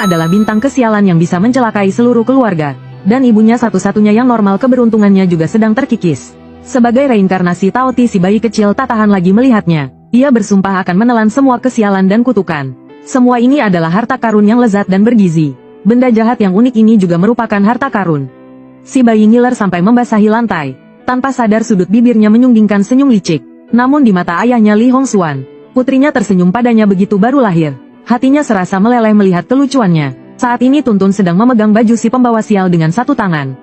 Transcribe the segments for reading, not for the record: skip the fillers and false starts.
adalah bintang kesialan yang bisa mencelakai seluruh keluarga. Dan ibunya satu-satunya yang normal, keberuntungannya juga sedang terkikis. Sebagai reinkarnasi Taoti, si bayi kecil tak tahan lagi melihatnya. Ia bersumpah akan menelan semua kesialan dan kutukan. Semua ini adalah harta karun yang lezat dan bergizi. Benda jahat yang unik ini juga merupakan harta karun. Si bayi ngiler sampai membasahi lantai. Tanpa sadar sudut bibirnya menyunggingkan senyum licik. Namun di mata ayahnya Li Hongxuan, putrinya tersenyum padanya begitu baru lahir. Hatinya serasa meleleh melihat kelucuannya. Saat ini Tuntun sedang memegang baju si pembawa sial dengan satu tangan.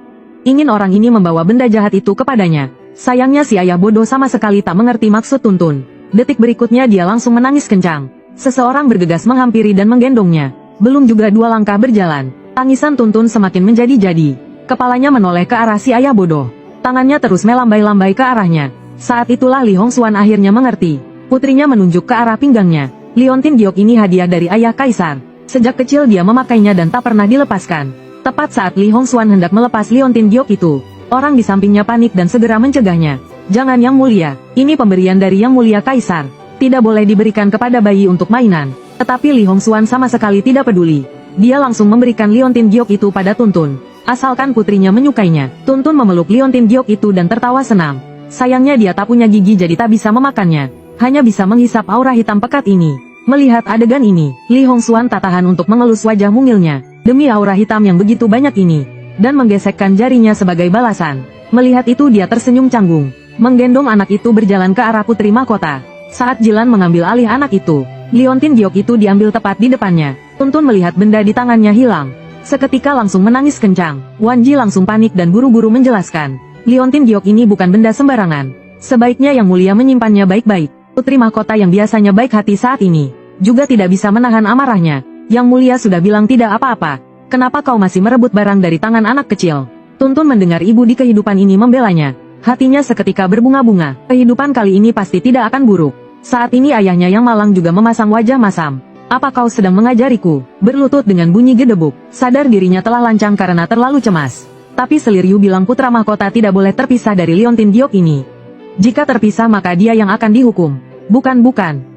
Ingin orang ini membawa benda jahat itu kepadanya. Sayangnya si ayah bodoh sama sekali tak mengerti maksud Tuntun. Detik berikutnya dia langsung menangis kencang. Seseorang bergegas menghampiri dan menggendongnya. Belum juga 2 langkah berjalan, tangisan Tuntun semakin menjadi-jadi. Kepalanya menoleh ke arah si ayah bodoh. Tangannya terus melambai-lambai ke arahnya. Saat itulah Li Hongxuan akhirnya mengerti. Putrinya menunjuk ke arah pinggangnya. Liontin Giok ini hadiah dari ayah kaisar. Sejak kecil dia memakainya dan tak pernah dilepaskan. Tepat saat Li Hongxuan hendak melepas Liontin Giok itu, orang di sampingnya panik dan segera mencegahnya. Jangan Yang Mulia, ini pemberian dari Yang Mulia Kaisar. Tidak boleh diberikan kepada bayi untuk mainan. Tetapi Li Hongxuan sama sekali tidak peduli. Dia langsung memberikan Liontin Giok itu pada Tuntun. Asalkan putrinya menyukainya. Tuntun memeluk Liontin Giok itu dan tertawa senang. Sayangnya dia tak punya gigi jadi tak bisa memakannya. Hanya bisa menghisap aura hitam pekat ini. Melihat adegan ini, Li Hongxuan tak tahan untuk mengelus wajah mungilnya. Demi aura hitam yang begitu banyak ini. Dan menggesekkan jarinya sebagai balasan. Melihat itu dia tersenyum canggung. Menggendong anak itu berjalan ke arah putri mahkota. Saat Jilan mengambil alih anak itu, Liontin Giok itu diambil tepat di depannya. Tuntun melihat benda di tangannya hilang. Seketika langsung menangis kencang. Wan Ji langsung panik dan buru-buru menjelaskan. Liontin Giok ini bukan benda sembarangan. Sebaiknya Yang Mulia menyimpannya baik-baik. Putri mahkota yang biasanya baik hati saat ini juga tidak bisa menahan amarahnya. Yang Mulia sudah bilang tidak apa-apa. Kenapa kau masih merebut barang dari tangan anak kecil? Tuntun mendengar ibu di kehidupan ini membelanya. Hatinya seketika berbunga-bunga. Kehidupan kali ini pasti tidak akan buruk. Saat ini ayahnya Yang Malang juga memasang wajah masam. Apa kau sedang mengajariku? Berlutut dengan bunyi gedebuk. Sadar dirinya telah lancang karena terlalu cemas. Tapi Selir Yu bilang putra mahkota tidak boleh terpisah dari Liontin Giok ini. Jika terpisah maka dia yang akan dihukum. Bukan,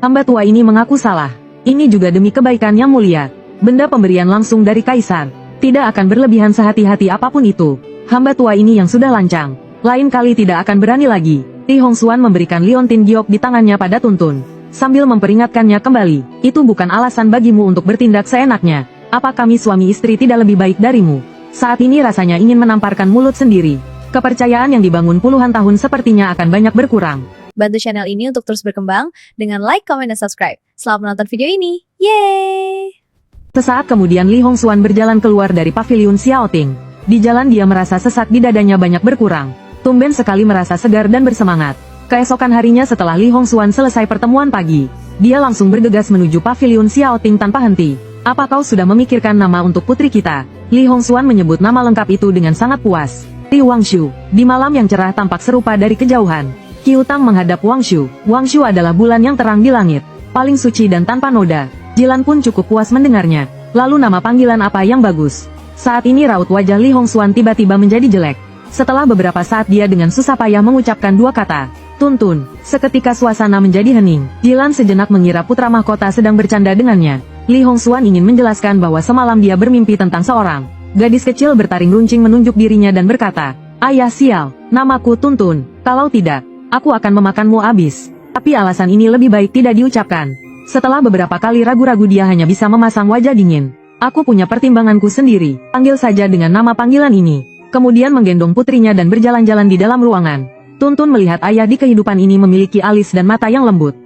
hamba tua ini mengaku salah. Ini juga demi kebaikan Yang Mulia. Benda pemberian langsung dari Kaisar. Tidak akan berlebihan sehati-hati apapun itu. Hamba tua ini yang sudah lancang. Lain kali tidak akan berani lagi. Li Hongxuan memberikan Liontin Giok di tangannya pada Tuntun. Sambil memperingatkannya kembali. Itu bukan alasan bagimu untuk bertindak seenaknya. Apa kami suami istri tidak lebih baik darimu? Saat ini rasanya ingin menamparkan mulut sendiri. Kepercayaan yang dibangun puluhan tahun sepertinya akan banyak berkurang. Bantu channel ini untuk terus berkembang dengan like, comment, dan subscribe. Selamat menonton video ini. Yeay! Sesaat kemudian Li Hongxuan berjalan keluar dari paviliun Xiaoting. Di jalan dia merasa sesak di dadanya banyak berkurang. Tumben sekali merasa segar dan bersemangat. Keesokan harinya setelah Li Hongxuan selesai pertemuan pagi, dia langsung bergegas menuju paviliun Xiaoting tanpa henti. Apa kau sudah memikirkan nama untuk putri kita? Li Hongxuan menyebut nama lengkap itu dengan sangat puas. Li Wangshu. Di malam yang cerah tampak serupa dari kejauhan. Qiu Tang menghadap Wangshu. Wangshu adalah bulan yang terang di langit, paling suci dan tanpa noda. Jilan pun cukup puas mendengarnya. Lalu nama panggilan apa yang bagus? Saat ini raut wajah Li Hongxuan tiba-tiba menjadi jelek. Setelah beberapa saat dia dengan susah payah mengucapkan 2 kata, Tuntun. Seketika suasana menjadi hening. Jilan sejenak mengira putra mahkota sedang bercanda dengannya. Li Hongxuan ingin menjelaskan bahwa semalam dia bermimpi tentang seorang gadis kecil bertaring runcing menunjuk dirinya dan berkata, Ayah sial, namaku Tuntun. Kalau tidak, aku akan memakanmu habis. Tapi alasan ini lebih baik tidak diucapkan. Setelah beberapa kali ragu-ragu dia hanya bisa memasang wajah dingin. Aku punya pertimbanganku sendiri. Panggil saja dengan nama panggilan ini. Kemudian menggendong putrinya dan berjalan-jalan di dalam ruangan. Tuntun melihat ayah di kehidupan ini memiliki alis dan mata yang lembut.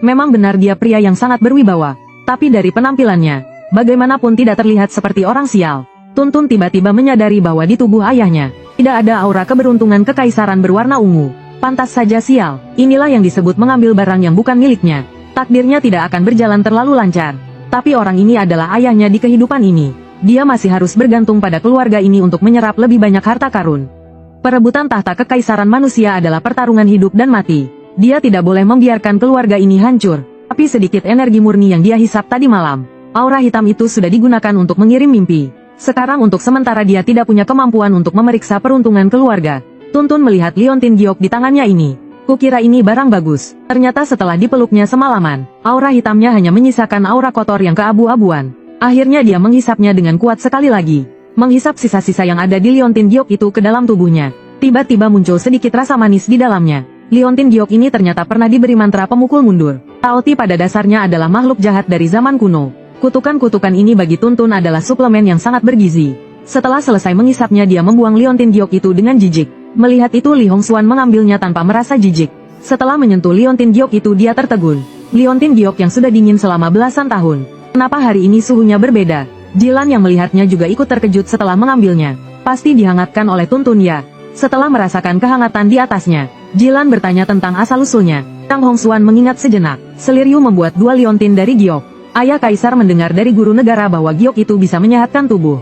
Memang benar dia pria yang sangat berwibawa. Tapi dari penampilannya, bagaimanapun tidak terlihat seperti orang sial. Tuntun tiba-tiba menyadari bahwa di tubuh ayahnya tidak ada aura keberuntungan kekaisaran berwarna ungu. Pantas saja sial. Inilah yang disebut mengambil barang yang bukan miliknya. Takdirnya tidak akan berjalan terlalu lancar. Tapi orang ini adalah ayahnya di kehidupan ini. Dia masih harus bergantung pada keluarga ini untuk menyerap lebih banyak harta karun. Perebutan tahta kekaisaran manusia adalah pertarungan hidup dan mati. Dia tidak boleh membiarkan keluarga ini hancur. Tapi sedikit energi murni yang dia hisap tadi malam, aura hitam itu sudah digunakan untuk mengirim mimpi. Sekarang untuk sementara dia tidak punya kemampuan untuk memeriksa peruntungan keluarga. Tuntun melihat Liontin Giok di tangannya ini. Kukira ini barang bagus. Ternyata setelah dipeluknya semalaman, aura hitamnya hanya menyisakan aura kotor yang keabu-abuan. Akhirnya dia menghisapnya dengan kuat sekali lagi. Menghisap sisa-sisa yang ada di Liontin Giok itu ke dalam tubuhnya. Tiba-tiba muncul sedikit rasa manis di dalamnya. Liontin Giok ini ternyata pernah diberi mantra pemukul mundur. Taoti pada dasarnya adalah makhluk jahat dari zaman kuno. Kutukan-kutukan ini bagi Tuntun adalah suplemen yang sangat bergizi. Setelah selesai menghisapnya dia membuang Liontin Giok itu dengan jijik. Melihat itu Li Hongxuan mengambilnya tanpa merasa jijik. Setelah menyentuh Liontin Giok itu dia tertegun. Liontin Giok yang sudah dingin selama belasan tahun. Kenapa hari ini suhunya berbeda? Jilan yang melihatnya juga ikut terkejut setelah mengambilnya. Pasti dihangatkan oleh Tuntun ya. Setelah merasakan kehangatan di atasnya, Jilan bertanya tentang asal-usulnya. Kang Hongxuan mengingat sejenak. Seliryu membuat 2 liontin dari giok. Ayah Kaisar mendengar dari guru negara bahwa giok itu bisa menyehatkan tubuh.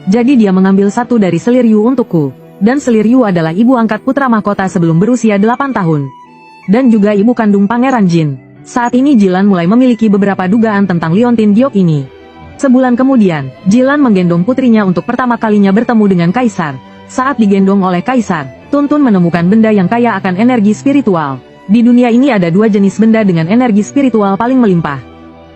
Jadi dia mengambil 1 dari Seliryu untukku. Dan Seliryu adalah ibu angkat putra mahkota sebelum berusia 8 tahun. Dan juga ibu kandung Pangeran Jin. Saat ini Jilan mulai memiliki beberapa dugaan tentang liontin giok ini. Sebulan kemudian, Jilan menggendong putrinya untuk pertama kalinya bertemu dengan Kaisar. Saat digendong oleh Kaisar, Tuntun menemukan benda yang kaya akan energi spiritual. Di dunia ini ada 2 jenis benda dengan energi spiritual paling melimpah.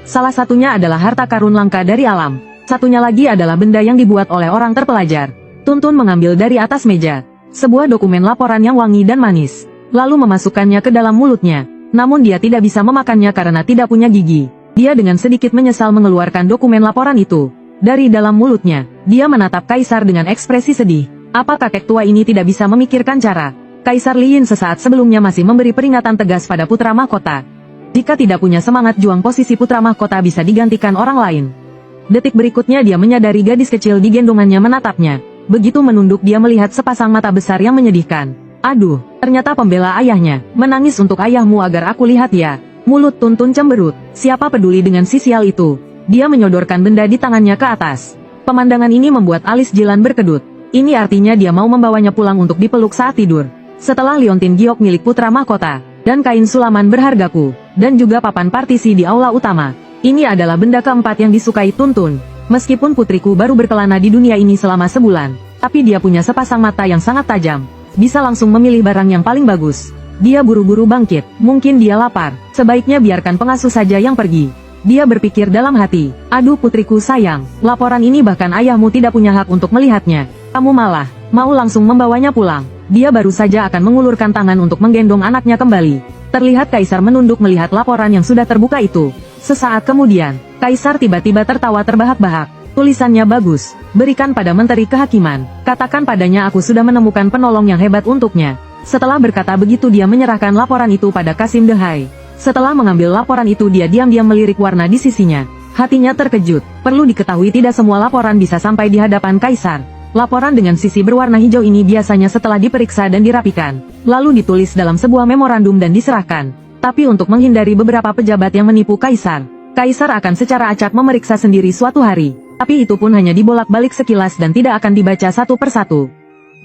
Salah satunya adalah harta karun langka dari alam. Satunya lagi adalah benda yang dibuat oleh orang terpelajar. Tuntun mengambil dari atas meja sebuah dokumen laporan yang wangi dan manis, lalu memasukkannya ke dalam mulutnya. Namun dia tidak bisa memakannya karena tidak punya gigi. Dia dengan sedikit menyesal mengeluarkan dokumen laporan itu. Dari dalam mulutnya, dia menatap Kaisar dengan ekspresi sedih. Apa kakek tua ini tidak bisa memikirkan cara? Kaisar Lin sesaat sebelumnya masih memberi peringatan tegas pada putra mahkota. Jika tidak punya semangat juang posisi putra mahkota bisa digantikan orang lain. Detik berikutnya dia menyadari gadis kecil di gendongannya menatapnya. Begitu menunduk dia melihat sepasang mata besar yang menyedihkan. Aduh, ternyata pembela ayahnya. Menangis untuk ayahmu agar aku lihat ya. Mulut Tuntun cemberut. Siapa peduli dengan si sial itu? Dia menyodorkan benda di tangannya ke atas. Pemandangan ini membuat alis Jilan berkedut. Ini artinya dia mau membawanya pulang untuk dipeluk saat tidur. Setelah liontin giok milik putra mahkota, dan kain sulaman berhargaku, dan juga papan partisi di aula utama. Ini adalah benda keempat yang disukai Tuntun. Meskipun putriku baru berkelana di dunia ini selama sebulan, tapi dia punya sepasang mata yang sangat tajam. Bisa langsung memilih barang yang paling bagus. Dia buru-buru bangkit, mungkin dia lapar. Sebaiknya biarkan pengasuh saja yang pergi. Dia berpikir dalam hati, aduh putriku sayang, laporan ini bahkan ayahmu tidak punya hak untuk melihatnya. Kamu malah mau langsung membawanya pulang. Dia baru saja akan mengulurkan tangan untuk menggendong anaknya kembali. Terlihat Kaisar menunduk melihat laporan yang sudah terbuka itu. Sesaat kemudian, Kaisar tiba-tiba tertawa terbahak-bahak. Tulisannya bagus. Berikan pada Menteri Kehakiman. Katakan padanya aku sudah menemukan penolong yang hebat untuknya. Setelah berkata begitu dia menyerahkan laporan itu pada Kasim Dehai. Setelah mengambil laporan itu dia diam-diam melirik warna di sisinya. Hatinya terkejut. Perlu diketahui tidak semua laporan bisa sampai di hadapan Kaisar. Laporan dengan sisi berwarna hijau ini biasanya setelah diperiksa dan dirapikan, lalu ditulis dalam sebuah memorandum dan diserahkan. Tapi untuk menghindari beberapa pejabat yang menipu Kaisar, Kaisar akan secara acak memeriksa sendiri suatu hari. Tapi itu pun hanya dibolak-balik sekilas dan tidak akan dibaca satu persatu.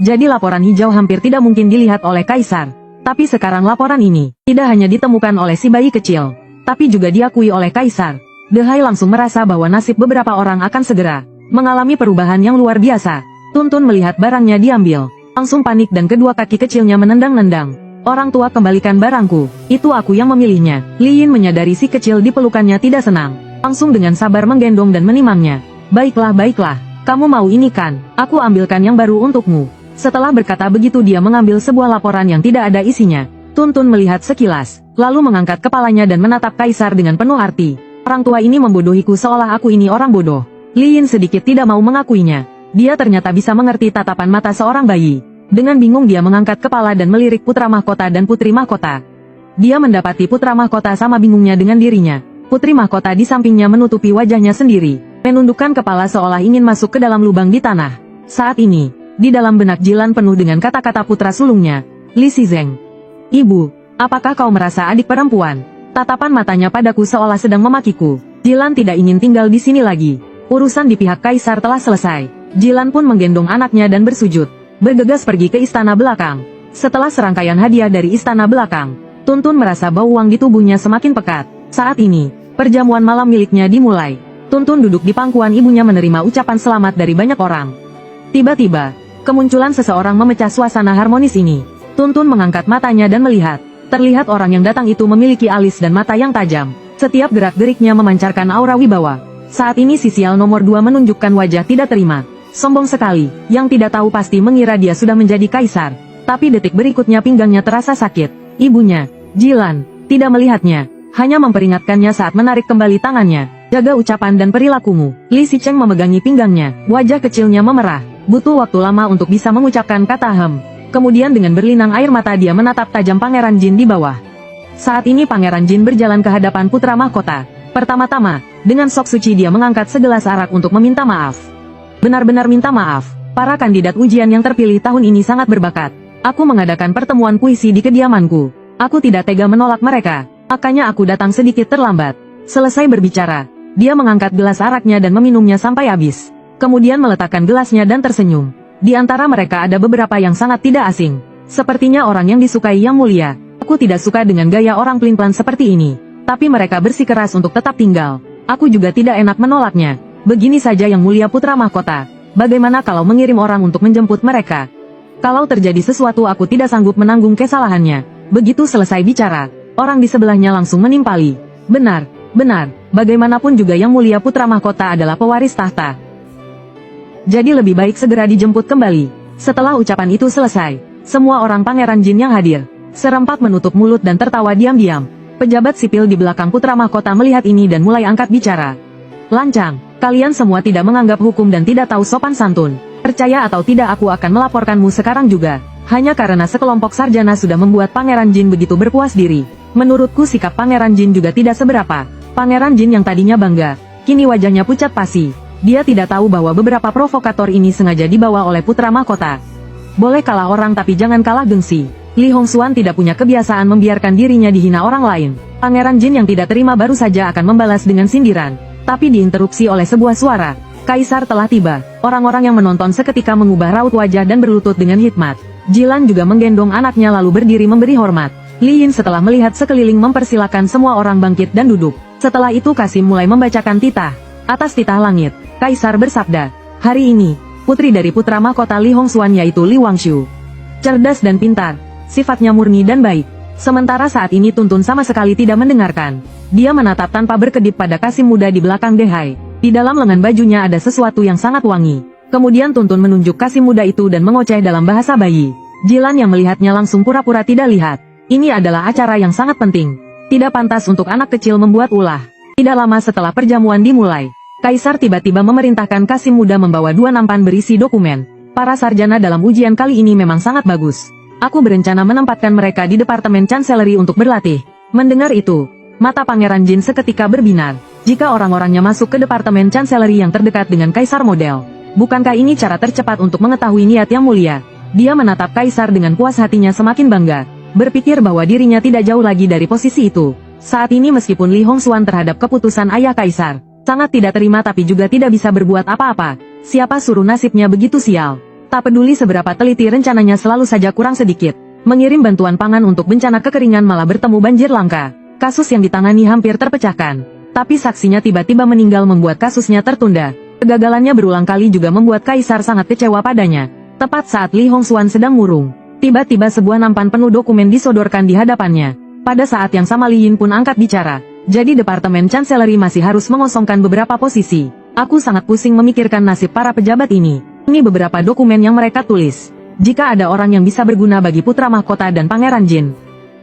Jadi laporan hijau hampir tidak mungkin dilihat oleh Kaisar. Tapi sekarang laporan ini tidak hanya ditemukan oleh si bayi kecil, tapi juga diakui oleh Kaisar. Dehai langsung merasa bahwa nasib beberapa orang akan segera mengalami perubahan yang luar biasa. Tuntun melihat barangnya diambil, langsung panik dan kedua kaki kecilnya menendang-nendang. Orang tua kembalikan barangku, itu aku yang memilihnya. Lin menyadari si kecil di pelukannya tidak senang, langsung dengan sabar menggendong dan menimangnya. Baiklah, kamu mau ini kan? Aku ambilkan yang baru untukmu. Setelah berkata begitu dia mengambil sebuah laporan yang tidak ada isinya. Tuntun melihat sekilas, lalu mengangkat kepalanya dan menatap Kaisar dengan penuh arti. Orang tua ini membodohiku seolah aku ini orang bodoh. Lin sedikit tidak mau mengakuinya. Dia ternyata bisa mengerti tatapan mata seorang bayi. Dengan bingung dia mengangkat kepala dan melirik putra mahkota dan putri mahkota. Dia mendapati putra mahkota sama bingungnya dengan dirinya. Putri mahkota di sampingnya menutupi wajahnya sendiri, menundukkan kepala seolah ingin masuk ke dalam lubang di tanah. Saat ini, di dalam benak Jilan penuh dengan kata-kata putra sulungnya, Li Shizeng. Ibu, apakah kau merasa adik perempuan? Tatapan matanya padaku seolah sedang memakiku. Jilan tidak ingin tinggal di sini lagi. Urusan di pihak Kaisar telah selesai. Jilan pun menggendong anaknya dan bersujud, bergegas pergi ke istana belakang. Setelah serangkaian hadiah dari istana belakang, Tuntun merasa bau uang di tubuhnya semakin pekat. Saat ini, perjamuan malam miliknya dimulai. Tuntun duduk di pangkuan ibunya menerima ucapan selamat dari banyak orang. Tiba-tiba, kemunculan seseorang memecah suasana harmonis ini. Tuntun mengangkat matanya dan melihat. Terlihat orang yang datang itu memiliki alis dan mata yang tajam. Setiap gerak-geriknya memancarkan aura wibawa. Saat ini si sial nomor 2 menunjukkan wajah tidak terima. Sombong sekali, yang tidak tahu pasti mengira dia sudah menjadi kaisar. Tapi detik berikutnya pinggangnya terasa sakit. Ibunya, Jilan, tidak melihatnya, hanya memperingatkannya saat menarik kembali tangannya. Jaga ucapan dan perilakumu. Li Sicheng memegangi pinggangnya, wajah kecilnya memerah. Butuh waktu lama untuk bisa mengucapkan kata hem. Kemudian dengan berlinang air mata dia menatap tajam Pangeran Jin di bawah. Saat ini Pangeran Jin berjalan ke hadapan putra mahkota. Pertama-tama, dengan sok suci dia mengangkat segelas arak untuk meminta maaf. Benar-benar minta maaf. Para kandidat ujian yang terpilih tahun ini sangat berbakat. Aku mengadakan pertemuan puisi di kediamanku. Aku tidak tega menolak mereka. Makanya aku datang sedikit terlambat. Selesai berbicara, dia mengangkat gelas araknya dan meminumnya sampai habis. Kemudian meletakkan gelasnya dan tersenyum. Di antara mereka ada beberapa yang sangat tidak asing. Sepertinya orang yang disukai yang mulia. Aku tidak suka dengan gaya orang pelin-pelan seperti ini. Tapi mereka bersikeras untuk tetap tinggal. Aku juga tidak enak menolaknya. Begini saja yang mulia putra mahkota. Bagaimana kalau mengirim orang untuk menjemput mereka? Kalau terjadi sesuatu aku tidak sanggup menanggung kesalahannya. Begitu selesai bicara, orang di sebelahnya langsung menimpali. Benar, benar, bagaimanapun juga yang mulia putra mahkota adalah pewaris tahta. Jadi lebih baik segera dijemput kembali. Setelah ucapan itu selesai, semua orang Pangeran Jin yang hadir serempak menutup mulut dan tertawa diam-diam. Pejabat sipil di belakang putra mahkota melihat ini dan mulai angkat bicara. Lancang, kalian semua tidak menganggap hukum dan tidak tahu sopan santun. Percaya atau tidak aku akan melaporkanmu sekarang juga. Hanya karena sekelompok sarjana sudah membuat Pangeran Jin begitu berpuas diri. Menurutku sikap Pangeran Jin juga tidak seberapa. Pangeran Jin yang tadinya bangga, kini wajahnya pucat pasi. Dia tidak tahu bahwa beberapa provokator ini sengaja dibawa oleh putra mahkota. Boleh kalah orang tapi jangan kalah gengsi. Li Hongxuan tidak punya kebiasaan membiarkan dirinya dihina orang lain. Pangeran Jin yang tidak terima baru saja akan membalas dengan sindiran. Tapi diinterupsi oleh sebuah suara. Kaisar telah tiba. Orang-orang yang menonton seketika mengubah raut wajah dan berlutut dengan hikmat. Jilan juga menggendong anaknya lalu berdiri memberi hormat. Li Yin setelah melihat sekeliling mempersilakan semua orang bangkit dan duduk. Setelah itu Kasim mulai membacakan titah. Atas titah langit, Kaisar bersabda, hari ini, putri dari putra mahkota Li Hongxuan yaitu Li Wangshu. Cerdas dan pintar. Sifatnya murni dan baik. Sementara saat ini Tuntun sama sekali tidak mendengarkan. Dia menatap tanpa berkedip pada Kasim muda di belakang Dehai. Di dalam lengan bajunya ada sesuatu yang sangat wangi. Kemudian Tuntun menunjuk Kasim muda itu dan mengoceh dalam bahasa bayi. Jilan yang melihatnya langsung pura-pura tidak lihat. Ini adalah acara yang sangat penting. Tidak pantas untuk anak kecil membuat ulah. Tidak lama setelah perjamuan dimulai, Kaisar tiba-tiba memerintahkan Kasim muda membawa 2 nampan berisi dokumen. Para sarjana dalam ujian kali ini memang sangat bagus. Aku berencana menempatkan mereka di Departemen Chancellery untuk berlatih. Mendengar itu, mata Pangeran Jin seketika berbinar. Jika orang-orangnya masuk ke Departemen Chancellery yang terdekat dengan Kaisar model, bukankah ini cara tercepat untuk mengetahui niat yang mulia? Dia menatap Kaisar dengan puas hatinya semakin bangga. Berpikir bahwa dirinya tidak jauh lagi dari posisi itu. Saat ini meskipun Li Hongxuan terhadap keputusan ayah Kaisar, sangat tidak terima tapi juga tidak bisa berbuat apa-apa. Siapa suruh nasibnya begitu sial? Tak peduli seberapa teliti rencananya selalu saja kurang sedikit. Mengirim bantuan pangan untuk bencana kekeringan malah bertemu banjir langka. Kasus yang ditangani hampir terpecahkan. Tapi saksinya tiba-tiba meninggal membuat kasusnya tertunda. Kegagalannya berulang kali juga membuat Kaisar sangat kecewa padanya. Tepat saat Li Hongxuan sedang murung, tiba-tiba sebuah nampan penuh dokumen disodorkan di hadapannya. Pada saat yang sama Li Yin pun angkat bicara. Jadi Departemen Chancellery masih harus mengosongkan beberapa posisi. Aku sangat pusing memikirkan nasib para pejabat ini. Ini beberapa dokumen yang mereka tulis. Jika ada orang yang bisa berguna bagi putra mahkota dan Pangeran Jin,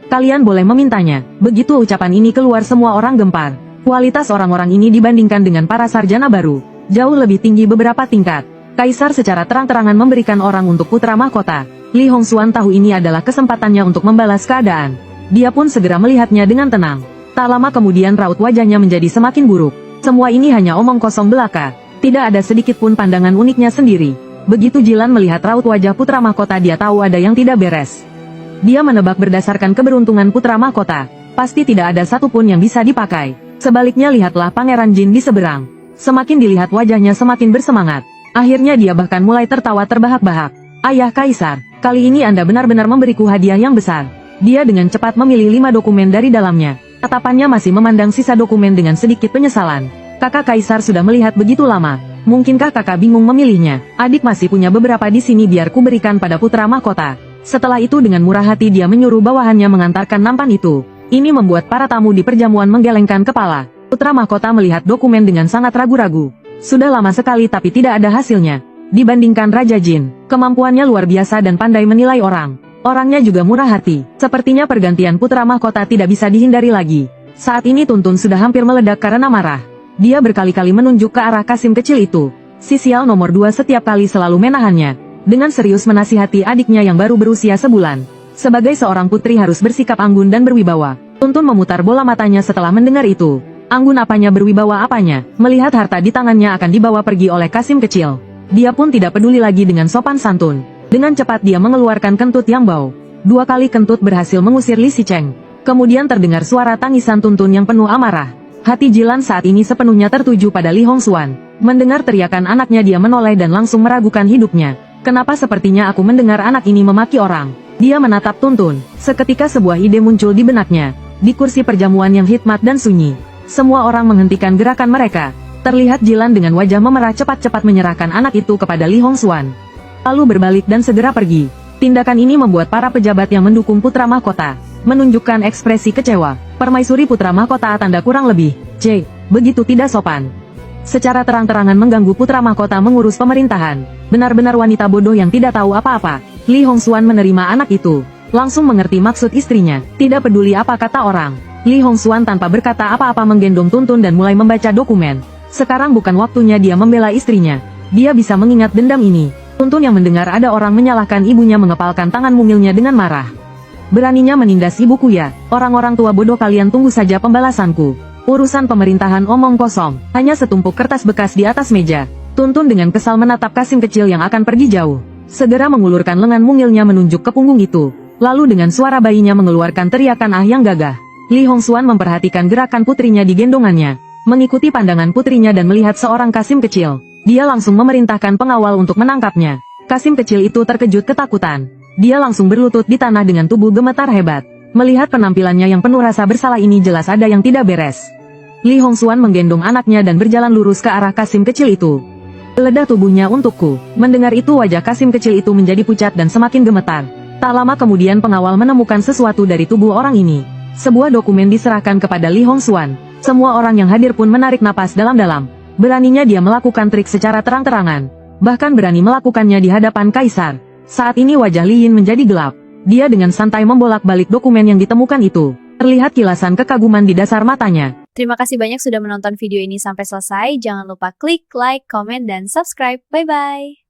kalian boleh memintanya. Begitu ucapan ini keluar semua orang gempar. Kualitas orang-orang ini dibandingkan dengan para sarjana baru, jauh lebih tinggi beberapa tingkat. Kaisar secara terang-terangan memberikan orang untuk putra mahkota. Li Hongxuan tahu ini adalah kesempatannya untuk membalas keadaan. Dia pun segera melihatnya dengan tenang. Tak lama kemudian raut wajahnya menjadi semakin buruk. Semua ini hanya omong kosong belaka. Tidak ada sedikit pun pandangan uniknya sendiri. Begitu Jilan melihat raut wajah putra mahkota dia tahu ada yang tidak beres. Dia menebak berdasarkan keberuntungan putra mahkota. Pasti tidak ada satupun yang bisa dipakai. Sebaliknya lihatlah Pangeran Jin di seberang. Semakin dilihat wajahnya semakin bersemangat. Akhirnya dia bahkan mulai tertawa terbahak-bahak. Ayah Kaisar, kali ini Anda benar-benar memberiku hadiah yang besar. Dia dengan cepat memilih 5 dokumen dari dalamnya. Tatapannya masih memandang sisa dokumen dengan sedikit penyesalan. Kakak Kaisar sudah melihat begitu lama. Mungkinkah kakak bingung memilihnya? Adik masih punya beberapa di sini biar ku berikan pada putra mahkota. Setelah itu dengan murah hati dia menyuruh bawahannya mengantarkan nampan itu. Ini membuat para tamu di perjamuan menggelengkan kepala. Putra mahkota melihat dokumen dengan sangat ragu-ragu. Sudah lama sekali tapi tidak ada hasilnya. Dibandingkan Raja Jin, kemampuannya luar biasa dan pandai menilai orang. Orangnya juga murah hati. Sepertinya pergantian putra mahkota tidak bisa dihindari lagi. Saat ini Tuntun sudah hampir meledak karena marah. Dia berkali-kali menunjuk ke arah Kasim kecil itu. Si sial nomor 2 setiap kali selalu menahannya. Dengan serius menasihati adiknya yang baru berusia sebulan. Sebagai seorang putri harus bersikap anggun dan berwibawa. Tuntun memutar bola matanya setelah mendengar itu. Anggun apanya berwibawa apanya, melihat harta di tangannya akan dibawa pergi oleh Kasim kecil. Dia pun tidak peduli lagi dengan sopan santun. Dengan cepat dia mengeluarkan kentut yang bau. 2 kali kentut berhasil mengusir Li Sicheng. Kemudian terdengar suara tangisan Tuntun yang penuh amarah. Hati Jilan saat ini sepenuhnya tertuju pada Li Hongxuan. Mendengar teriakan anaknya dia menoleh dan langsung meragukan hidupnya. Kenapa sepertinya aku mendengar anak ini memaki orang? Dia menatap Tuntun. Seketika sebuah ide muncul di benaknya. Di kursi perjamuan yang hikmat dan sunyi. Semua orang menghentikan gerakan mereka. Terlihat Jilan dengan wajah memerah cepat-cepat menyerahkan anak itu kepada Li Hongxuan. Lalu berbalik dan segera pergi. Tindakan ini membuat para pejabat yang mendukung putra mahkota menunjukkan ekspresi kecewa. Permaisuri putra mahkota tanda kurang lebih. Begitu tidak sopan. Secara terang-terangan mengganggu putra mahkota mengurus pemerintahan. Benar-benar wanita bodoh yang tidak tahu apa-apa. Li Hongxuan menerima anak itu. Langsung mengerti maksud istrinya. Tidak peduli apa kata orang. Li Hongxuan tanpa berkata apa-apa menggendong Tuntun dan mulai membaca dokumen. Sekarang bukan waktunya dia membela istrinya. Dia bisa mengingat dendam ini. Tuntun yang mendengar ada orang menyalahkan ibunya mengepalkan tangan mungilnya dengan marah. Beraninya menindas ibuku ya, orang-orang tua bodoh kalian tunggu saja pembalasanku. Urusan pemerintahan omong kosong, hanya setumpuk kertas bekas di atas meja. Tuntun dengan kesal menatap Kasim kecil yang akan pergi jauh. Segera mengulurkan lengan mungilnya menunjuk ke punggung itu. Lalu dengan suara bayinya mengeluarkan teriakan yang gagah. Li Hongxuan memperhatikan gerakan putrinya di gendongannya. Mengikuti pandangan putrinya dan melihat seorang Kasim kecil. Dia langsung memerintahkan pengawal untuk menangkapnya. Kasim kecil itu terkejut ketakutan. Dia langsung berlutut di tanah dengan tubuh gemetar hebat. Melihat penampilannya yang penuh rasa bersalah ini jelas ada yang tidak beres. Li Hongxuan menggendong anaknya dan berjalan lurus ke arah Kasim kecil itu. Ledah tubuhnya untukku. Mendengar itu wajah Kasim kecil itu menjadi pucat dan semakin gemetar. Tak lama kemudian pengawal menemukan sesuatu dari tubuh orang ini. Sebuah dokumen diserahkan kepada Li Hongxuan. Semua orang yang hadir pun menarik napas dalam-dalam. Beraninya dia melakukan trik secara terang-terangan. Bahkan berani melakukannya di hadapan kaisar. Saat ini wajah Li Yin menjadi gelap. Dia dengan santai membolak-balik dokumen yang ditemukan itu. Terlihat kilasan kekaguman di dasar matanya. Terima kasih banyak sudah menonton video ini sampai selesai. Jangan lupa klik like, comment, dan subscribe. Bye-bye.